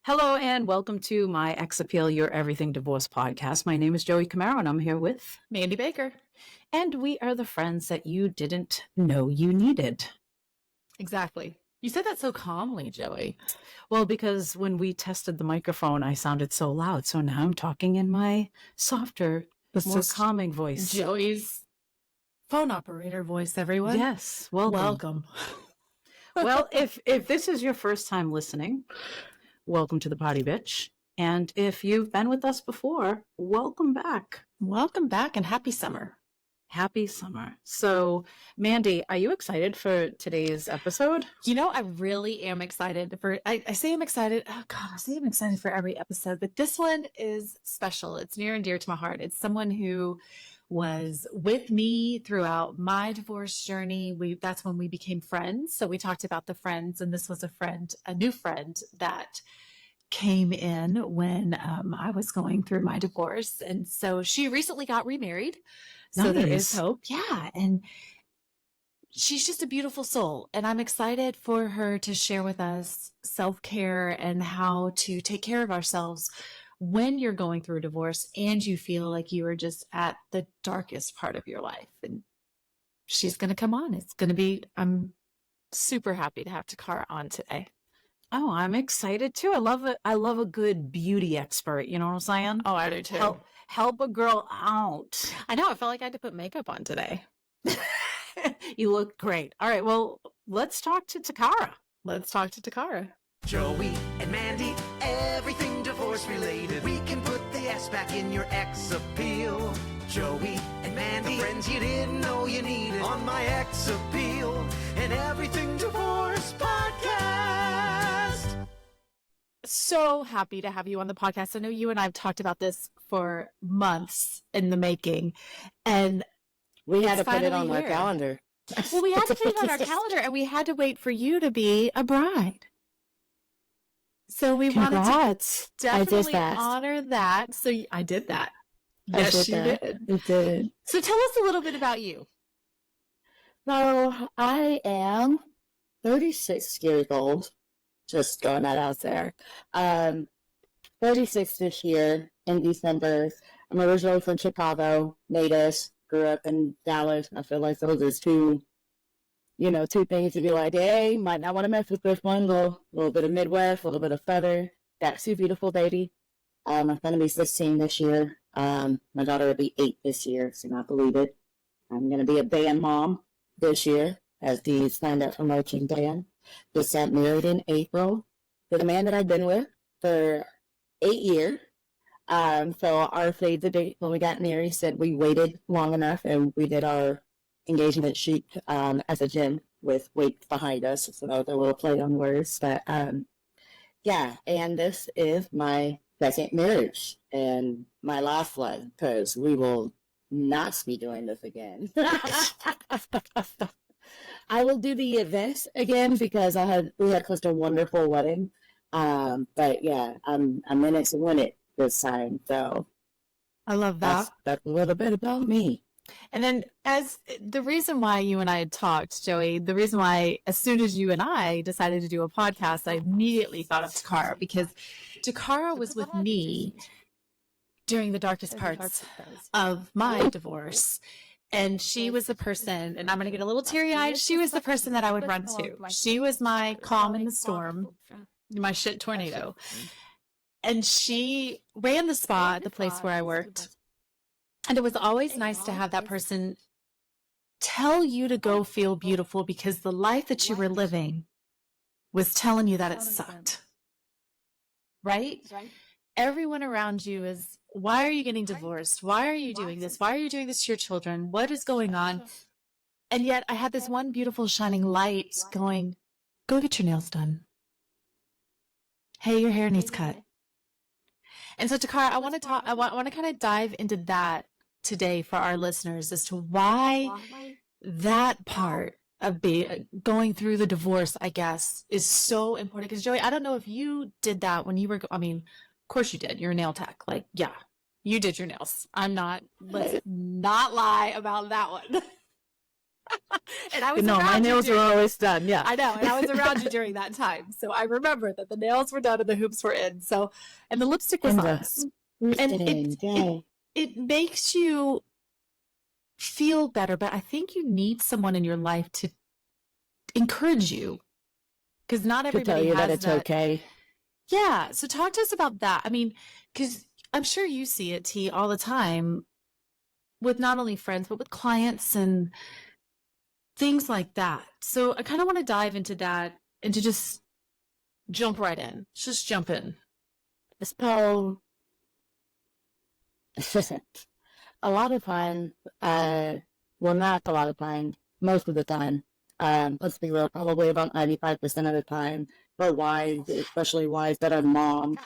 Hello and welcome to my Ex Appeal Your Everything Divorce podcast. My name is Joey Camaro and I'm here with Mandy Baker. And we are the friends that you didn't know you needed. Exactly. You said that so calmly, Joey. Well, because when we tested the microphone, I sounded so loud. So now I'm talking in my softer, more calming voice. Joey's phone operator voice, everyone. Yes. Welcome. Well, if this is your first time listening, welcome to the Potty Bitch. And if you've been with us before, welcome back. Welcome back and happy summer. Happy summer. So, Mandy, are you excited for today's episode? You know, I really am excited for, I say I'm excited. Oh God, I say I'm excited for every episode, but this one is special. It's near and dear to my heart. It's someone who was with me throughout my divorce journey. That's when we became friends. So we talked about the friends, and this was a new friend that came in when I was going through my divorce. And so she recently got remarried. So Nice. There is hope. Yeah. And she's just a beautiful soul. And I'm excited for her to share with us self-care and how to take care of ourselves when you're going through a divorce and you feel like you are just at the darkest part of your life. And she's going to come on. I'm super happy to have Toccara on today. Oh, I'm excited too. I love it. I love a good beauty expert. You know what I'm saying? Oh, I do too. Help a girl out. I know. I felt like I had to put makeup on today. You look great. All right. Well, let's talk to Toccara. Joey and Mandy, everything divorce related. We can put the S back in your ex appeal. Joey and Mandy, friends you didn't know you needed on my ex appeal and everything divorce podcast. So happy to have you on the podcast. I know you and I have talked about this for months in the making, and we had to put it on our calendar. Well, we had to put it on our calendar, and we had to wait for you to be a bride. So we wanted to definitely honor that. So I did that. Yes, you did. You did. So tell us a little bit about you. So I am 36 years old. Just throwing that out there. 36 this year in December. I'm originally from Chicago, native. Grew up in Dallas. I feel like those are two things to be like, hey, might not want to mess with this one. A little bit of Midwest, a little bit of Southern. That's too beautiful, baby. I'm going to be 16 this year. My daughter will be 8 this year, so not believe it. I'm going to be a band mom this year, as the signed up for marching band. Just got married in April to the man that I've been with for 8 years. So our save the date when we got married said we waited long enough, and we did our engagement sheet at the gym with weights behind us. So that was a little play on words. But yeah, and this is my second marriage and my last one, because we will not be doing this again. I will do the events again because we had such a wonderful wedding. But yeah, I'm in it to win it this time. So I love that. That's a little bit about me. And then as the reason why you and I had talked, Joey, the reason why as soon as you and I decided to do a podcast, I immediately thought of Toccara, because Toccara was with me during the darkest parts of my divorce. And she was the person, and I'm going to get a little teary-eyed, she was the person that I would run to. She was my calm in the storm, my shit tornado. And she ran the spa at the place where I worked. And it was always nice to have that person tell you to go feel beautiful, because the life that you were living was telling you that it sucked. Right? Everyone around you is, why are you getting divorced? Why are you doing this? Why are you doing this to your children? What is going on? And yet I had this one beautiful shining light going, go get your nails done. Hey, your hair needs cut. And so, Toccara, I want to kind of dive into that today for our listeners as to why that part of going through the divorce, I guess, is so important. Because Joey, I don't know if you did that when you were, I mean, of course you did. You're a nail tech. Like, yeah, you did your nails. Let's not lie about that one. And I was No, my around you nails were during- always done. Yeah. I know, and I was around you during that time. So I remember that the nails were done and the hoops were in. So, and the lipstick was And on. the- It makes you feel better, but I think you need someone in your life to encourage you, because not to everybody tell you has that it's okay. Yeah. So talk to us about that. I mean, because I'm sure you see it, T, all the time with not only friends, but with clients and things like that. So I kind of want to dive into that and to just jump right in. Just jump in. So, a lot of time, well, not a lot of time, most of the time, let's be real, probably about 95% of the time, for wives, especially wives that are moms,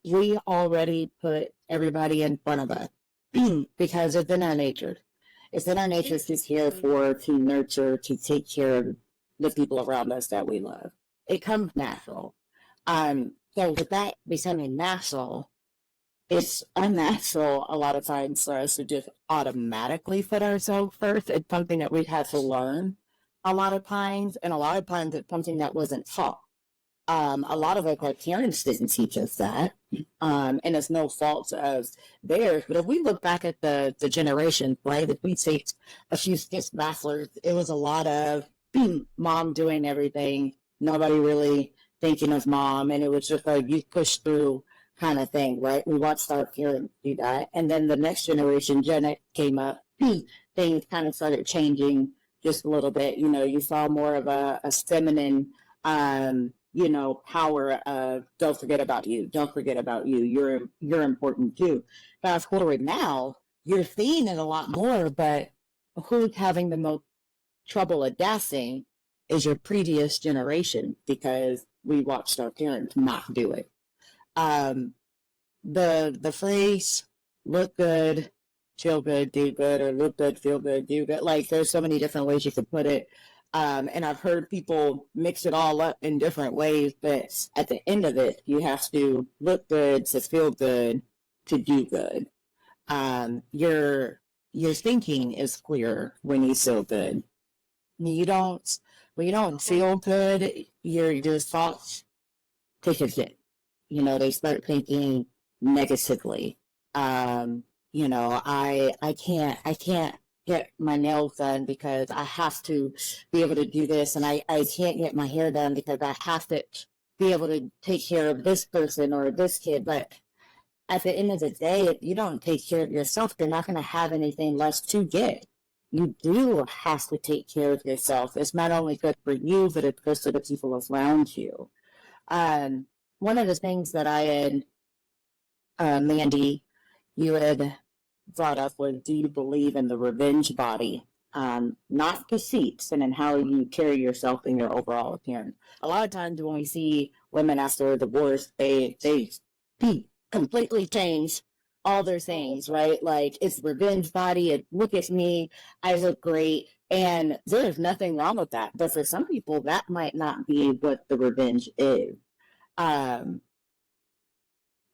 we already put everybody in front of us because it's in our nature. It's in our nature to care for, to nurture, to take care of the people around us that we love. It comes natural. So with that becoming natural, it's unnatural a lot of times for us to just automatically put ourselves first. It's something that we had to learn a lot of times, and a lot of times it's something that wasn't taught. A lot of our parents didn't teach us that, and it's no fault of theirs. But if we look back at the generation, right, if we take a few skits bachelors, it was a lot of mom doing everything, nobody really thinking of mom, and it was just like you push through kind of thing, right? We watched our parents do that, and then the next generation, Gen X, came up. Things kind of started changing just a little bit. You know, you saw more of a feminine, power of don't forget about you, don't forget about you. You're important too. Fast forward now, you're seeing it a lot more, but who's having the most trouble adapting is your previous generation because we watched our parents not do it. The phrase "look good, feel good, do good," or "look good, feel good, do good." Like there's so many different ways you could put it. And I've heard people mix it all up in different ways, but at the end of it, you have to look good to feel good to do good. Your thinking is clear when you feel good. When you don't feel good, your thoughts take a hit. They start thinking negatively. I can't get my nails done because I have to be able to do this, and I can't get my hair done because I have to be able to take care of this person or this kid. But at the end of the day, if you don't take care of yourself, you're not going to have anything left to get. You do have to take care of yourself. It's not only good for you, but it's good for the people around you. One of the things that I had, Mandy, you had brought up was, do you believe in the revenge body? Not physiques and in how you carry yourself in your overall appearance. A lot of times when we see women after a divorce, they completely change all their things, right? Like, it's revenge body, look at me, I look great, and there's nothing wrong with that. But for some people, that might not be what the revenge is. The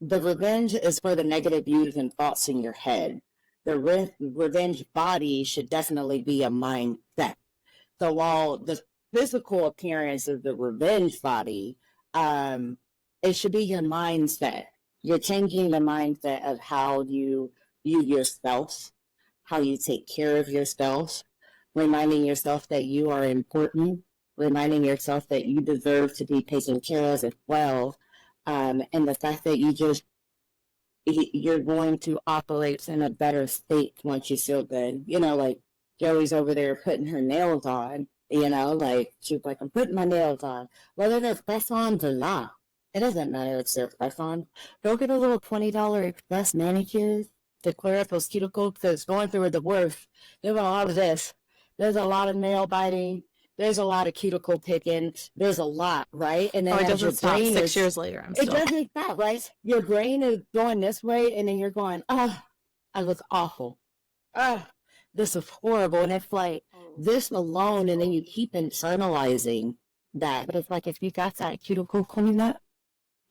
revenge is for the negative views and thoughts in your head. The revenge body should definitely be a mindset. So while the physical appearance of the revenge body, it should be your mindset. You're changing the mindset of how you view yourself, how you take care of yourself, reminding yourself that you are important, reminding yourself that you deserve to be taken care of as well, and the fact that you're going to operate in a better state once you feel good. Like Joey's over there putting her nails on, like she's like, I'm putting my nails on. Whether they're press-ons or not, it doesn't matter if they're press-on. Go get a little $20 express manicures to clear up those cuticles, because going through a divorce, there's a lot of this. There's a lot of nail biting. There's a lot of cuticle picking. There's a lot, right? And then It doesn't stop 6 years later. It doesn't stop, right? Your brain is going this way, and then you're going, I look awful. This is horrible. And it's like this alone, and then you keep internalizing that. But it's like if you got that cuticle cleaned up,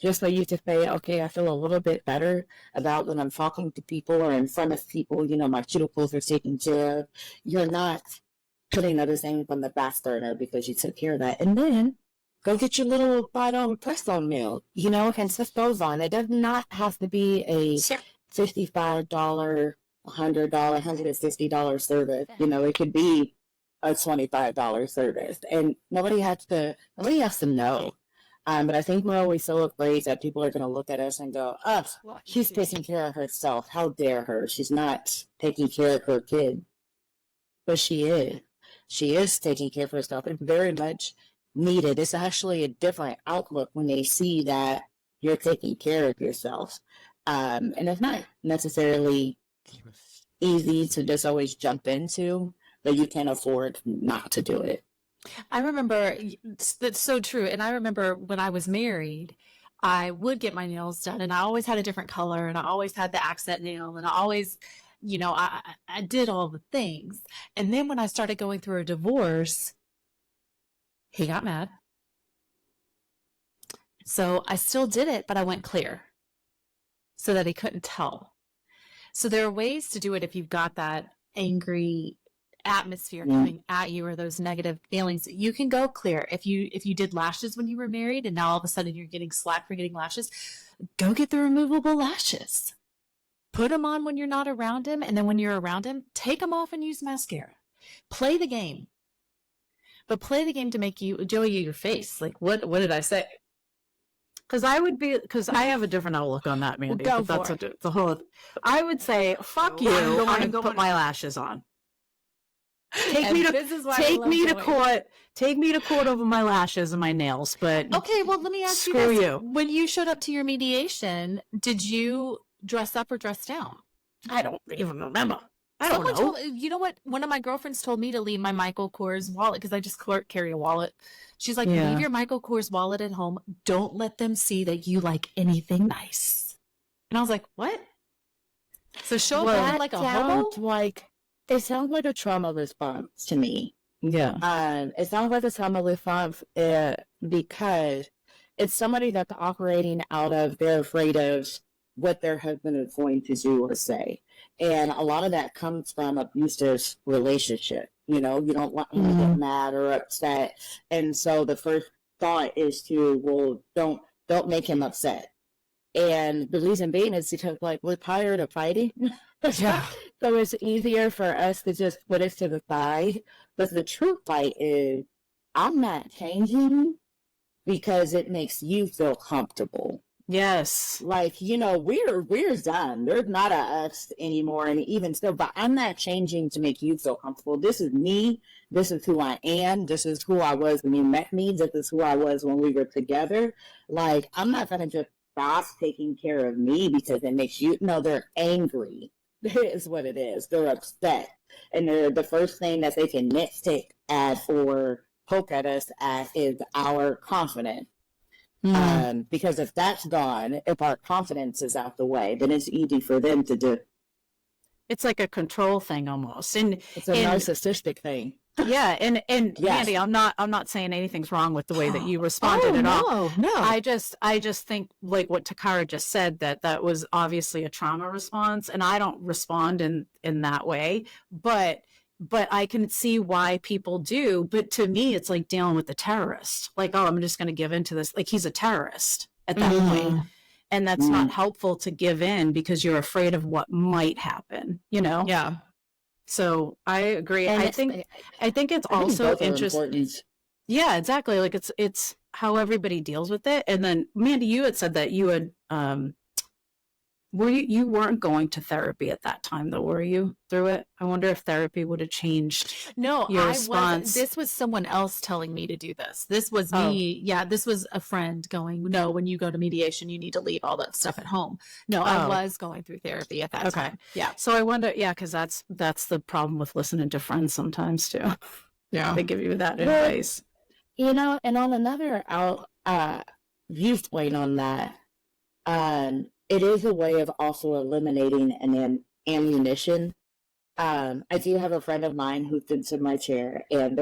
just so you can say, okay, I feel a little bit better about when I'm talking to people or in front of people, my cuticles are taken care of. You're not putting other things on the back burner because you took care of that. And then go get your little bottom press-on meal, you know, and stuff goes on. It does not have to be a $55, $100, $150 service. You know, it could be a $25 service. And nobody has to know. But I think we're always so afraid that people are going to look at us and go, oh, she's taking care of herself. How dare her? She's not taking care of her kid. But she is. She is taking care of herself. It's very much needed. It's actually a different outlook when they see that you're taking care of yourself. And it's not necessarily easy to just always jump into, but you can't afford not to do it. I remember, that's so true. And I remember when I was married, I would get my nails done, and I always had a different color, and I always had the accent nail, and I always, you know, I did all the things. And then when I started going through a divorce, he got mad. So I still did it, but I went clear so that he couldn't tell. So there are ways to do it if you've got that angry atmosphere coming at you or those negative feelings. You can go clear. If you did lashes when you were married and now all of a sudden you're getting slack for getting lashes, go get the removable lashes. Put them on when you're not around him, and then when you're around him, take them off and use mascara. Play the game. But play the game to make you, Joey, your face. Like, what did I say? Because I have a different outlook on that, Mandy. Well, but that's the whole. I would say, fuck you. I'm going to put my lashes on. Take me to court. Take me to court over my lashes and my nails. But okay, well, let me ask you screw this. you. When you showed up to your mediation, did you dress up or dress down? I don't even remember. I don't know. You know what? One of my girlfriends told me to leave my Michael Kors wallet because I just carry a wallet. She's like, leave your Michael Kors wallet at home. Don't let them see that you like anything nice. And I was like, what? So show up like a hobo? It sounds like a trauma response to me. Yeah. It sounds like a trauma response because it's somebody that's operating out of, they're afraid of what their husband is going to do or say. And a lot of that comes from abusive relationship. You know, you don't want him to get mad or upset. And so the first thought is to, well, don't make him upset. And the reason being is because, like, we're tired of fighting. Yeah. So it's easier for us to just put it to the side. But the true fight is, I'm not changing because it makes you feel comfortable. Yes. Like, you know, we're done. There's not a us anymore. And even still, but I'm not changing to make you feel comfortable. This is me. This is who I am. This is who I was when you met me. This is who I was when we were together. Like, I'm not going to just stop taking care of me because it makes you, no, they're angry. Is what it is. They're upset. And the first thing that they can nitpick at or poke at us at is our confidence. Because if that's gone, if our confidence is out the way, then it's easy for them to do. It's like a control thing almost. And it's a narcissistic thing. Yeah, and yes. Mandy, I'm not saying anything's wrong with the way that you responded at all. No. I just think, like what Toccara just said, that was obviously a trauma response, and I don't respond in that way, but I can see why people do. But to me, it's like dealing with the terrorist. Like, oh, I'm just going to give in to this. Like, he's a terrorist at that point. And that's not helpful to give in because you're afraid of what might happen, you know? Yeah. So I agree. I think it's also interesting. Yeah, exactly. Like it's how everybody deals with it. And then Mandy, you had said that you had you weren't going to therapy at that time though, were you, through it? I wonder if therapy would have changed your response. This was someone else telling me to do this. This was me. Yeah, this was a friend going, no, when you go to mediation, you need to leave all that stuff at home. No, I was going through therapy at that time. Yeah. So I wonder, because that's the problem with listening to friends sometimes too. Yeah. They give you that advice. You know, and on another viewpoint on that, it is a way of also eliminating an ammunition. I do have a friend of mine who sits in my chair, and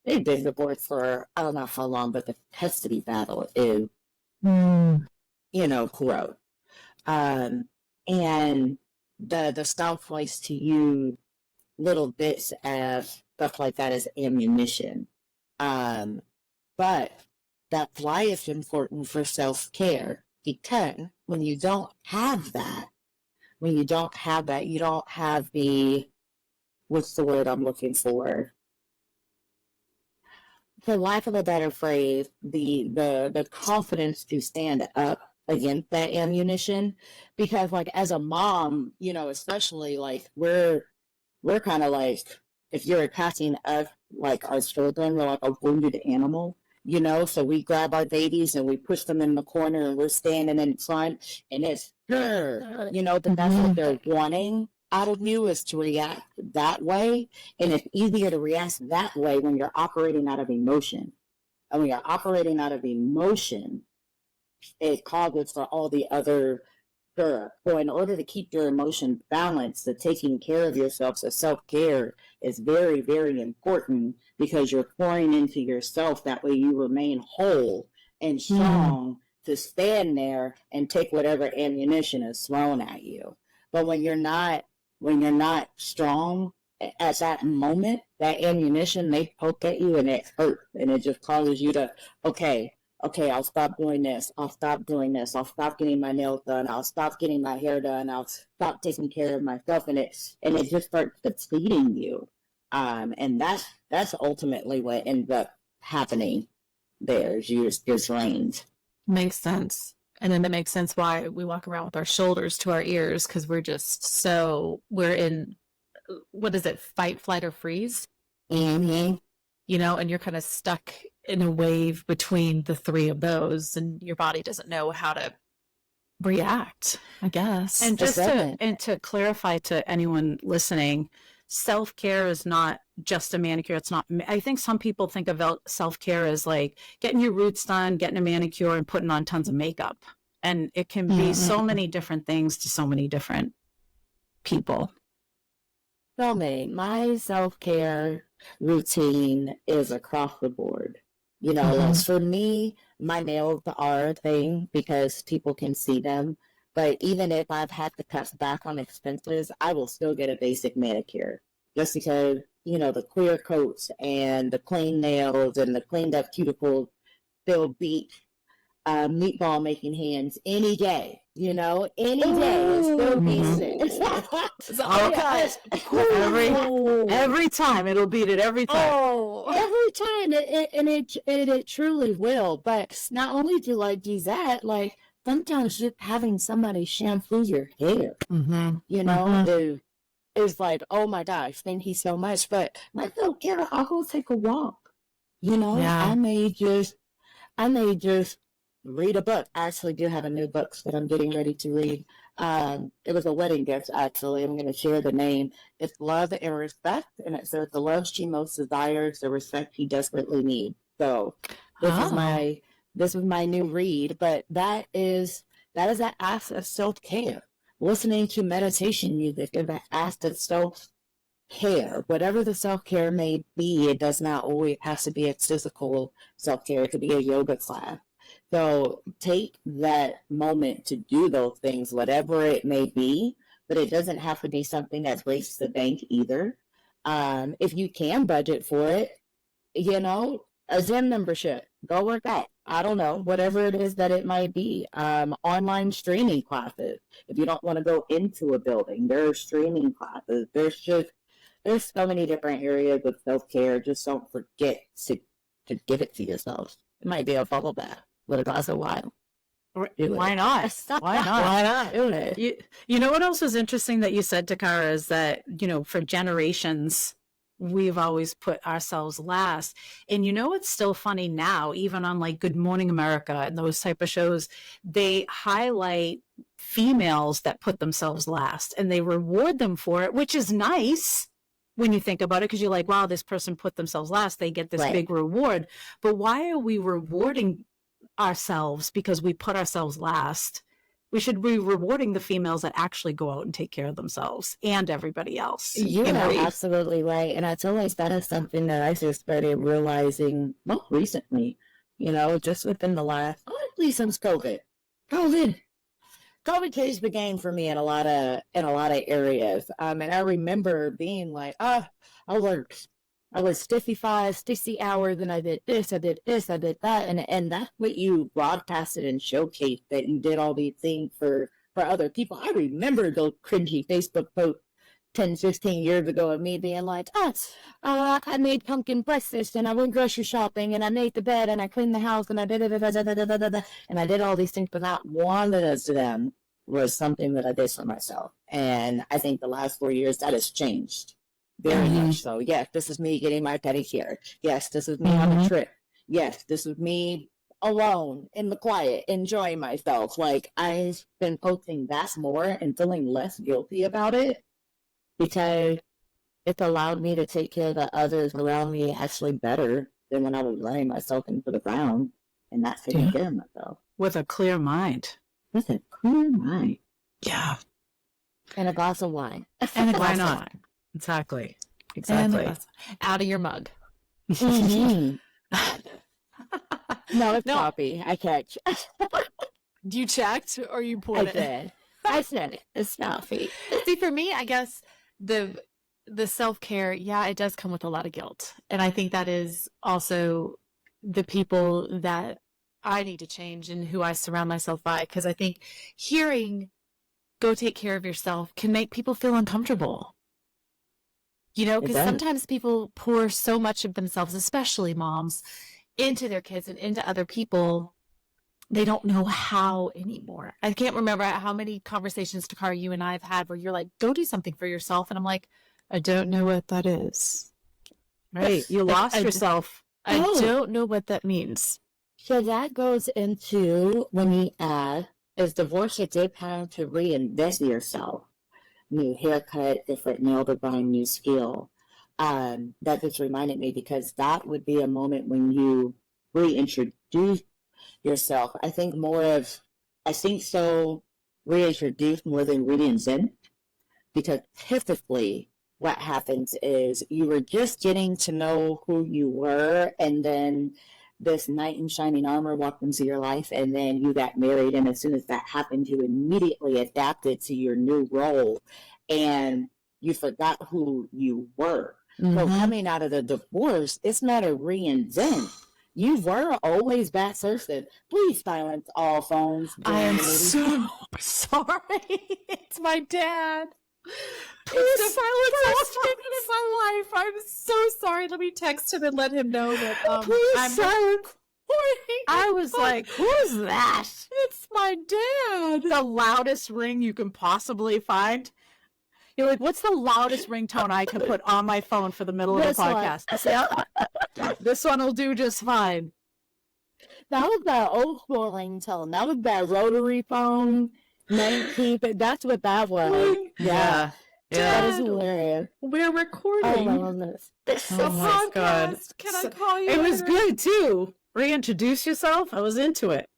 they've been divorced for I don't know how long, but the custody battle is, close. And the spouse likes to use little bits of stuff like that as ammunition. But that's why it's important for self-care, because when you don't have that, you don't have the, what's the word I'm looking for? For lack of a better phrase, the confidence to stand up against that ammunition. Because like as a mom, especially like we're kind of like, if you're attacking us like our children, we're like a wounded animal, so we grab our babies and we push them in the corner and we're standing in front and it's but that's what they're wanting out of you, is to react that way. And it's easier to react that way when you're operating out of emotion. And when you're operating out of emotion, it causes for all the other stuff. So in order to keep your emotion balanced, the taking care of yourself, so self-care is very, very important, because you're pouring into yourself. That way you remain whole and strong to stand there and take whatever ammunition is thrown at you. But when you're not strong at that moment, that ammunition may poke at you and it hurts, and it just causes you to, okay, I'll stop doing this. I'll stop doing this. I'll stop getting my nails done. I'll stop getting my hair done. I'll stop taking care of myself. And it just starts depleting you. And that's ultimately what ends up happening there, is you just drained. Makes sense. And then it makes sense why we walk around with our shoulders to our ears, because we're in, what is it, fight, flight, or freeze? Mm-hmm. And you're kind of stuck in a wave between the three of those, and your body doesn't know how to react, I guess. And to clarify to anyone listening, self-care is not just a manicure. It's not, I think some people think of self-care as like getting your roots done, getting a manicure, and putting on tons of makeup. And it can be so many different things to so many different people. So many. My self-care routine is across the board. Like for me, my nails are a thing because people can see them. But even if I've had to cut back on expenses, I will still get a basic manicure. Just because, the clear coats and the clean nails and the cleaned up cuticles still beat meatball making hands any day. Any day is still decent. Every time it'll beat it every time. Every time, it truly will. But not only do I do that, like sometimes just having somebody shampoo your hair, is like, oh my gosh, thank you so much. But my self-care, I'll go take a walk. I may just read a book. I actually do have a new book that I'm getting ready to read. It was a wedding gift, actually. I'm going to share the name. It's Love and Respect, and it says the love she most desires, the respect she desperately needs. So this is my new read. But that is an act of self-care. Listening to meditation music is an act of self-care. Whatever the self-care may be, it does not always have to be a physical self-care. It could be a yoga class. So take that moment to do those things, whatever it may be, but it doesn't have to be something that breaks the bank either. If you can budget for it, a gym membership, go work out. I don't know, whatever it is that it might be. Online streaming classes. If you don't want to go into a building, there are streaming classes. There's so many different areas of self-care. Just don't forget to give it to yourself. It might be a bubble bath with a glass of wine. Why not? Why not? Why not? Do it. You know what else was interesting that you said, Toccara, is that, for generations, we've always put ourselves last. And it's still funny now, even on like Good Morning America and those type of shows, they highlight females that put themselves last and they reward them for it, which is nice when you think about it, because you're like, wow, this person put themselves last. They get this big reward. But why are we rewarding ourselves because we put ourselves last? We should be rewarding the females that actually go out and take care of themselves and everybody else. You're absolutely right. And I feel like that is something that I just started realizing most recently, just within the last, honestly, since COVID. COVID changed the game for me in a lot of areas. And I remember being like, I was 55, 60 hours, and I did this, I did that, and that's what you broadcasted and showcased, that you did all these things for other people. I remember those cringy Facebook posts 10, 15 years ago of me being like, I made pumpkin breakfast, and I went grocery shopping, and I made the bed, and I cleaned the house, and I did and I did all these things, but not one of them was something that I did for myself. And I think the last 4 years that has changed. Very much so. Yes, this is me getting my pedicure. Yes, this is me on a trip. Yes, this is me alone in the quiet, enjoying myself. Like, I've been posting that more and feeling less guilty about it because it's allowed me to take care of the others around me actually better than when I was running myself into the ground and not taking care of myself. With a clear mind. With a clear mind. Yeah. And a glass of wine. And a glass of wine. Exactly. Out of your mug. Mm-hmm. No, it's coffee. I can't. You checked or you poured it? I said it. It's coffee. See, for me, I guess the self-care, it does come with a lot of guilt. And I think that is also the people that I need to change and who I surround myself by. Because I think hearing, go take care of yourself, can make people feel uncomfortable. You know, because sometimes people pour so much of themselves, especially moms, into their kids and into other people. They don't know how anymore. I can't remember how many conversations, Toccara, you and I have had where you're like, go do something for yourself. And I'm like, I don't know what that is. Right. You lost yourself. I don't know what that means. So that goes into when you add, is divorce a good time to reinvest yourself? New haircut, different nail design, new skill. That just reminded me because that would be a moment when you reintroduce yourself. I think reintroduce more than reinvent, because typically what happens is you were just getting to know who you were, and then this knight in shining armor walked into your life, and then you got married, and as soon as that happened, you immediately adapted to your new role, and you forgot who you were. So coming out of the divorce, it's not a reinvent. You were always that person. Please silence all phones. I am so sorry. It's my dad. Please silence all in my life. I'm so sorry. Let me text him and let him know that Please silence. I was like, who's that? It's my dad. The loudest ring you can possibly find. You're like, what's the loudest ringtone I can put on my phone for the middle of the podcast? This one will do just fine. That was that old school ringtone. That was that rotary phone. 19, but that's what that was. Yeah. That is hilarious. We're recording. Oh my goodness. Oh my God. Can I call you? It was good too. Reintroduce yourself. I was into it.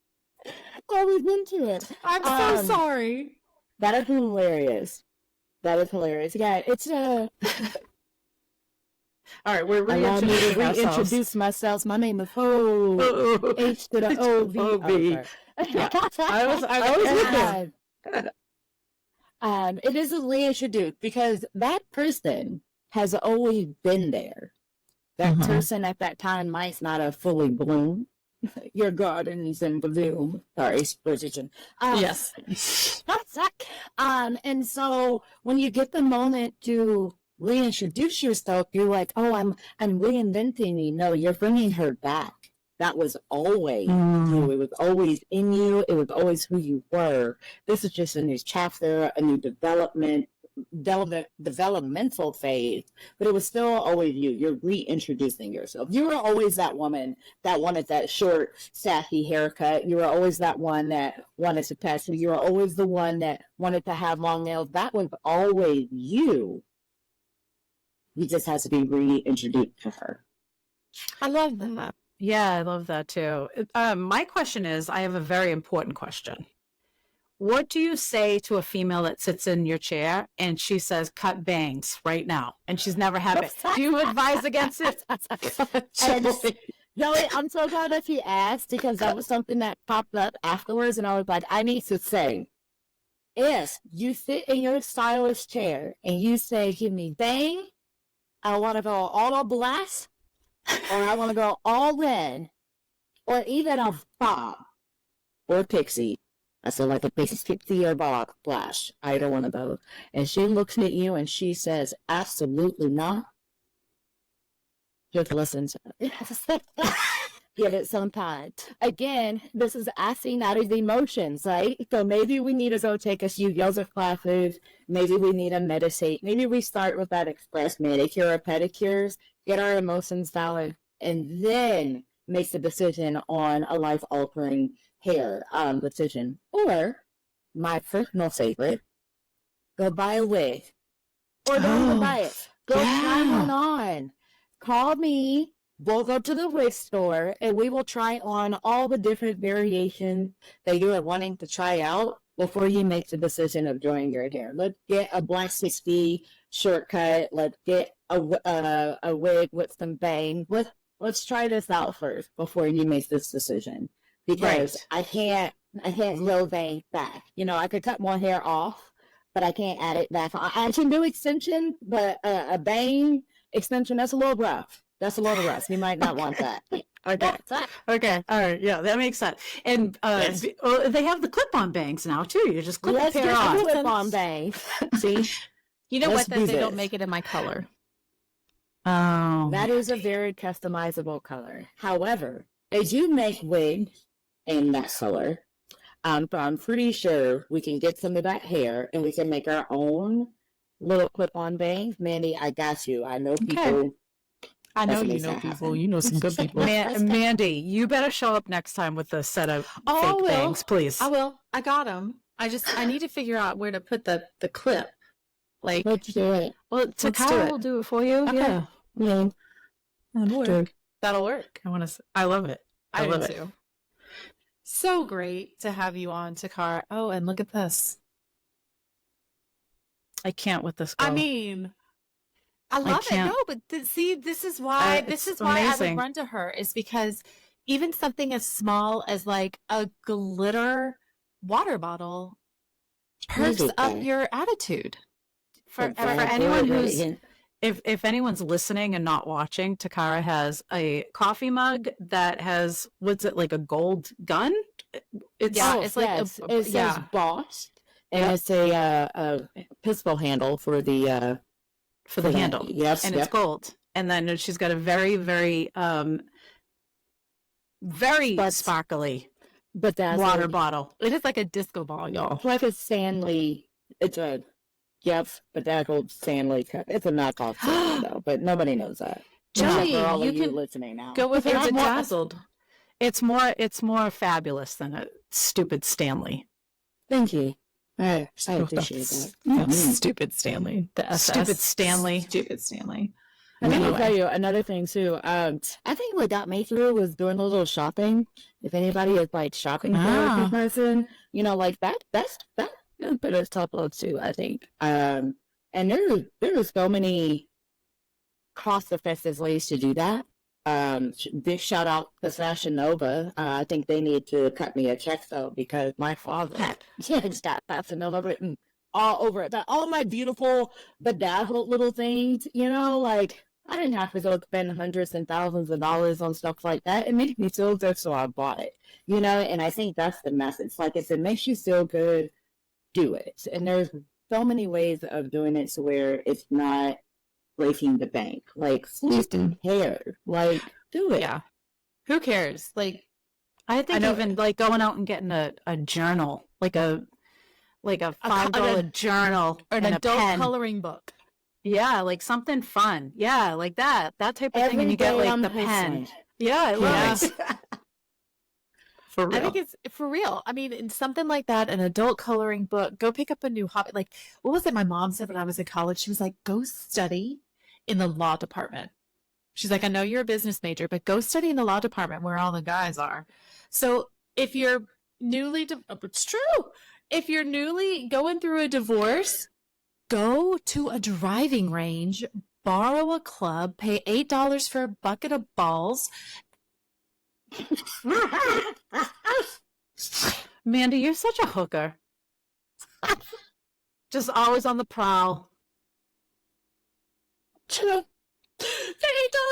I was into it. I'm so sorry. That is hilarious. Yeah, it's all right, we're reintroduce myself. My name is H to the O-V. I was with you. It is a reintroduce because that person has always been there. That person at that time might not have fully bloomed. Your garden is in bloom. Sorry, precision. Yes. And so when you get the moment to reintroduce yourself, you're like, oh, I'm reinventing you. No, you're bringing her back. That was always you. It was always in you. It was always who you were. This is just a new chapter, a new developmental phase, but it was still always you. You're reintroducing yourself. You were always that woman that wanted that short, sassy haircut. You were always that one that wanted to tattoo. You were always the one that wanted to have long nails. That was always you. You just had to be reintroduced to her. I love that. Yeah, I love that too. My question is, I have a very important question. What do you say to a female that sits in your chair and she says, cut bangs right now? And she's never had it. Do you advise against it? No, I'm so glad that she asked, because that was something that popped up afterwards. And I was like, I need to say, If you sit in your stylist chair and you say, give me bang, I want to go all blast, or I want to go all in, or even a bob or pixie. I feel like a pixie or bob flash. Either one of those. And she looks at you and she says, absolutely not. Just listen to it. Give it some time. Again, this is acting out of emotions, right? So maybe we need to go take a few yoga classes. Maybe we need to meditate. Maybe we start with that express manicure or pedicures, get our emotions valid, and then make the decision on a life-altering hair decision. Or, my personal favorite, go buy a wig. Or don't go buy it. Go try one on. Call me. We'll go to the wig store, and we will try on all the different variations that you are wanting to try out before you make the decision of doing your hair. Let's get a black 60 shortcut. Let's get a wig with some bang. Let's try this out first before you make this decision. Because I can't roll bang back. You know, I could cut my hair off, but I can't add it back. I can do extension, but a bang extension, that's a little rough. That's a little rough. You might not want that. Okay. All right. Yeah, that makes sense. And they have the clip-on bangs now too. You just clip the hair on. Clip-on bangs. See? You know what? Then they don't make it in my color. Oh. That is a very customizable color. However, as you make wigs in that color, I'm pretty sure we can get some of that hair and we can make our own little clip-on bangs. Mandy, I got you. I know people. Okay. I know you know people. Happen. You know some good people. Mandy, you better show up next time with a set of fake bangs, please. I will. I got them. I need to figure out where to put the clip. Like, let's do it. Well, Toccara will do it for you. Okay. Yeah. That'll work. That'll work. I love it. I love it too. So great to have you on, Toccara. Oh, and look at this. I can't with this girl. I mean, I love it. No, but see, this is why I would run to her, is because even something as small as like a glitter water bottle perks up your attitude. For anyone who's, if anyone's listening and not watching, Toccara has a coffee mug that has, what's it, like a gold gun? It says boss, and it's a pistol handle for the handle. Yes, and it's gold. And then she's got a very, very, very sparkly water bottle. It is like a disco ball, y'all. It's like a Stanley. It's a bedazzled Stanley cup. It's a knockoff Stanley, though, but nobody knows that. Joey, for all you of you can listening now. Go with your bedazzled. It's more fabulous than a stupid Stanley. Thank you. I appreciate that. Mm-hmm. Stupid Stanley. The SS. Stupid Stanley. Stupid Stanley. I'm going to tell you another thing, too. I think what got me through was doing a little shopping. If anybody is, like, shopping for a person, you know, like, that's a bit of top load, too, I think. And there's so many cost-effective ways to do that. Big shout out to Fashion Nova. I think they need to cut me a check, though, because my father has got Fashion Nova written all over it. All my beautiful bedazzled little things, you know, like, I didn't have to go spend hundreds and thousands of dollars on stuff like that. It made me feel good, so I bought it, you know, and I think that's the message. Like, if it makes you feel good, do it. And there's so many ways of doing it to where it's not breaking the bank. Like, fleecing hair. Like, do it. Yeah. Who cares? Like, I think even, like, going out and getting a journal, like a $5 journal or an adult coloring book. Yeah, like something fun. Yeah, like that type of thing. And you get like the pen. Yeah, it was. For real. I think it's for real. I mean, in something like that, an adult coloring book, go pick up a new hobby. Like, what was it my mom said when I was in college? She was like, go study in the law department. She's like, I know you're a business major, but go study in the law department where all the guys are. So if you're it's true. If you're newly going through a divorce, go to a driving range, borrow a club, pay $8 for a bucket of balls. Mandy, you're such a hooker. Just always on the prowl. $8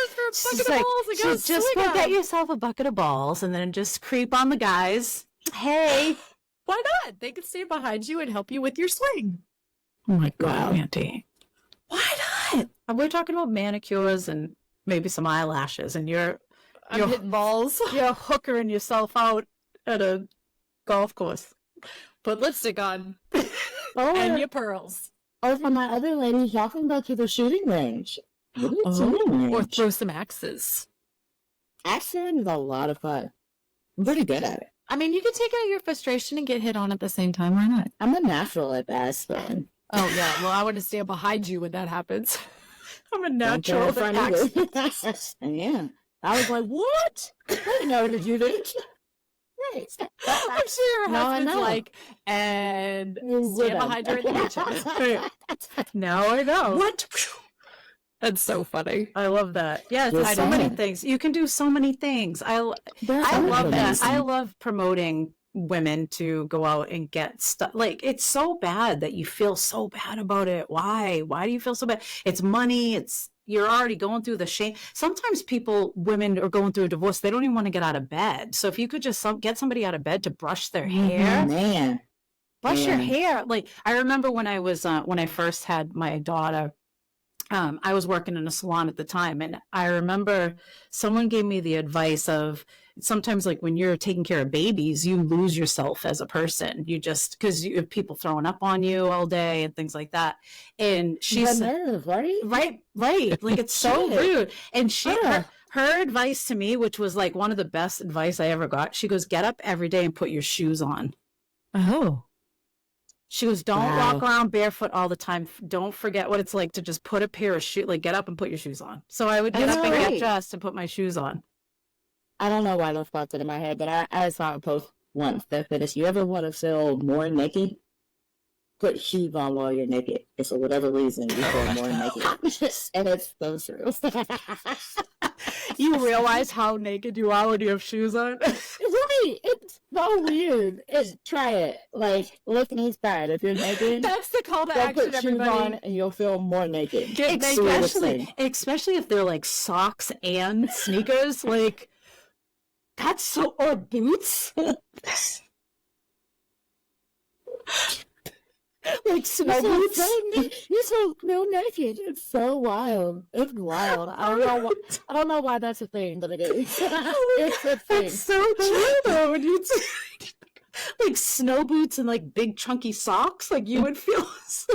for a bucket of balls. And Just go get yourself a bucket of balls and then just creep on the guys. Hey. Why not? They could stand behind you and help you with your swing. Oh my God, Wow. Auntie. Why not? We're talking about manicures and maybe some eyelashes, and you're hitting balls. You're hookering yourself out at a golf course. Put lipstick on. Oh, And your pearls. or for my other ladies, y'all can go to the shooting range. Shooting Or range. throw some axes. Action is a lot of fun. I'm pretty good at it. I mean, you can take out your frustration and get hit on at the same time. Why not? I'm a natural at that stuff. Oh, yeah. Well, I want to stand behind you when that happens. I'm a Don't care natural. if I need it. Yeah. I was like, what? I didn't know that you did. Right. I'm sure your No, I husband's know. like, and stand Would I? behind her in the kitchen. Now I know. What? That's so funny. I love that. Yeah, Just there's so many saying. things. You can do so many things. I love that. I love promoting women to go out and get stuff. Like, it's so bad that you feel so bad about it. Why? Why do you feel so bad? It's money. You're already going through the shame. Sometimes women are going through a divorce. They don't even want to get out of bed. So if you could just get somebody out of bed to brush their hair, Man. brush your Man. hair. Like, I remember when I first had my daughter, I was working in a salon at the time, and I remember someone gave me the advice of sometimes, like, when you're taking care of babies, you lose yourself as a person. You just, because you have people throwing up on you all day and things like that. And she The said, nerve, right? right, like, it's so Shit. rude. And Yeah. her advice to me, which was like one of the best advice I ever got, she goes, get up every day and put your shoes on. Oh. She goes, don't Wow. walk around barefoot all the time. Don't forget what it's like to just put a pair of shoes, like, get up and put your shoes on. So I would get That's up and get great. dressed and put my shoes on. I don't know why those popped into my head, but I saw a post once that said, if you ever want to feel more naked, put shoes on while you're naked. And for whatever reason, you feel more naked. And it's so true. You realize how naked you are when you have shoes on? Right. It's so weird. Try it. Like, look inside. If you're naked, That's the call to go action, put shoes on everybody. and you'll feel more naked. Get It's the weirdest especially, thing. especially if they're like socks and sneakers. Like, that's so, or boots. Like snow boots. You're so naked. It's so wild. It's wild. I don't know why that's a thing, but it is. It's a thing. That's so true, though. When you like snow boots and like big chunky socks, like you would feel so.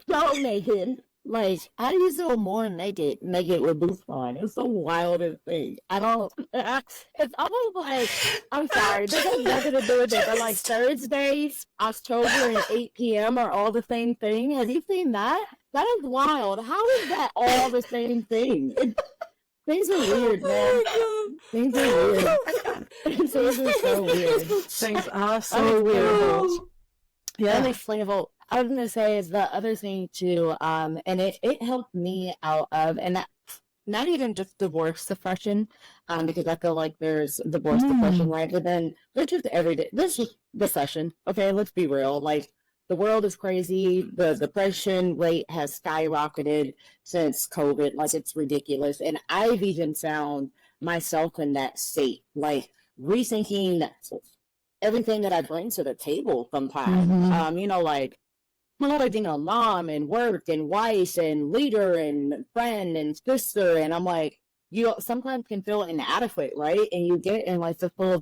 So naked. Like, how do you feel more naked with boots on? It's the wildest thing. I don't. It's almost like, I'm sorry, this has nothing to do with it, but like Thursdays, October, and 8 p.m. are all the same thing. Have you seen that? That is wild. How is that all the same thing? Things are weird, man. Things are weird. Things are so weird. Things are so weird. Yeah. Really flavorful. I was gonna say is the other thing too, and it helped me out of, and that, not even just divorce depression, because I feel like there's divorce depression, right? But then there's just everyday, this is depression. Okay, let's be real. Like, the world is crazy. The depression rate has skyrocketed since COVID. Like, it's ridiculous. And I've even found myself in that state, like rethinking everything that I bring to the table sometimes. You know, like, I'm being a mom and work and wife and leader and friend and sister, and I'm like, you sometimes can feel inadequate, right? And you get in like the full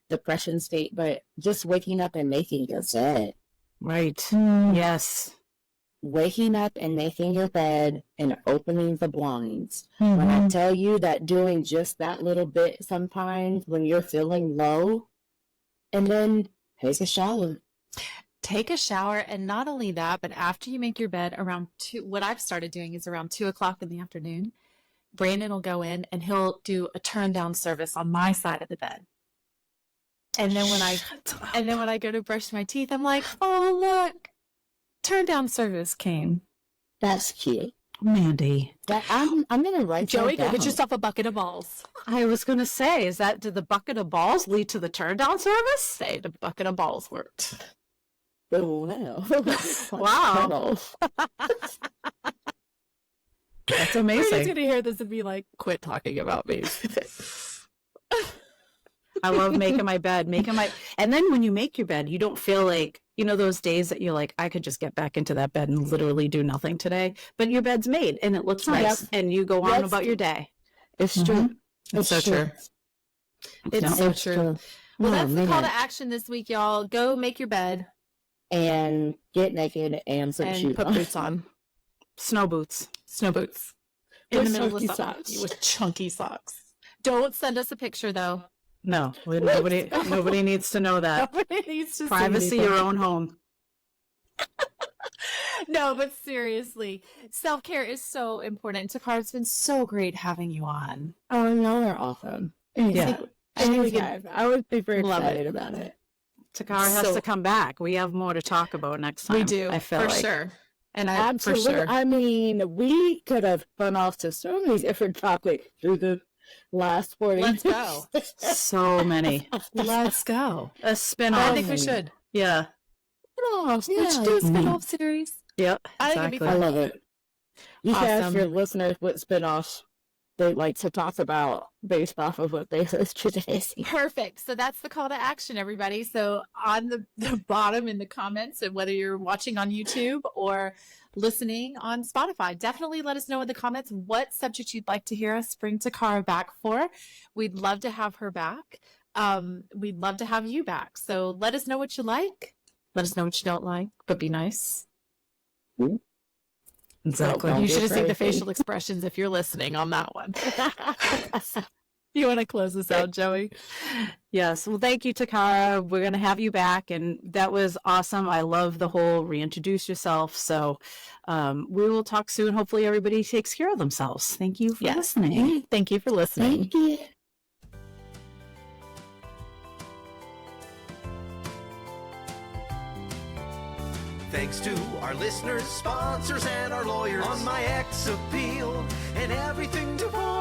depression state, but just waking up and making your bed. Right. Yes. Waking up and making your bed and opening the blinds. When I tell you that doing just that little bit sometimes when you're feeling low, and then take a shower. Take a shower, and not only that, but after you make your bed around 2, what I've started doing is around 2 o'clock in the afternoon, Brandon will go in and he'll do a turn down service on my side of the bed. And then when I go to brush my teeth, I'm like, oh, look, turn down service came. That's cute. Mandy. I'm gonna write Joey, that go down. get yourself a bucket of balls. I was going to say, did the bucket of balls lead to the turn down service? Say the bucket of balls worked. Oh, wow. Wow. That's We're just amazing. going to hear this and be like, quit talking about me. I love making my bed, and then when you make your bed, you don't feel like, you know, those days that you're like, I could just get back into that bed and literally do nothing today, but your bed's made and it looks nice and you go on about your day. It's true. It's so true. It's so true. Well, that's the call to action this week, y'all. Go make your bed. And get naked and some shoes put boots on. Snow boots. In the middle of socks. With chunky socks. Don't send us a picture, though. No, nobody needs to know that. Nobody needs to Privacy, see your own home. No, but seriously, self-care is so important. Toccara, it's been so great having you on. Oh, no, they're awesome. Yeah. I would be very excited about it. Toccara has to come back. We have more to talk about next time. We do, I feel for like. sure. And Absolutely. for sure. I mean, we could have spun off to so many different topics through the last 40 Let's minutes. go. So many. Let's go. A spin-off. I think we should. Yeah. Let's do a spin-off series. Yep. I think it'd be I fun. love it. You can ask Awesome. your listeners what spin-offs they like to talk about based off of what they heard today. Perfect. So that's the call to action, everybody. So on the bottom in the comments, and whether you're watching on YouTube or listening on Spotify, definitely let us know in the comments what subject you'd like to hear us bring Toccara back for. We'd love to have her back. We'd love to have you back. So let us know what you like. Let us know what you don't like, but be nice. Exactly. Don't You get should have seen the crazy. facial expressions if you're listening on that one. You want to close this out, Joey? Yes. Well, thank you, Toccara. We're going to have you back. And that was awesome. I love the whole reintroduce yourself. So we will talk soon. Hopefully everybody takes care of themselves. Thank you for listening. Thank you for listening. Thank you. Thanks to our listeners, sponsors, and our lawyers on my ex appeal and everything divorce.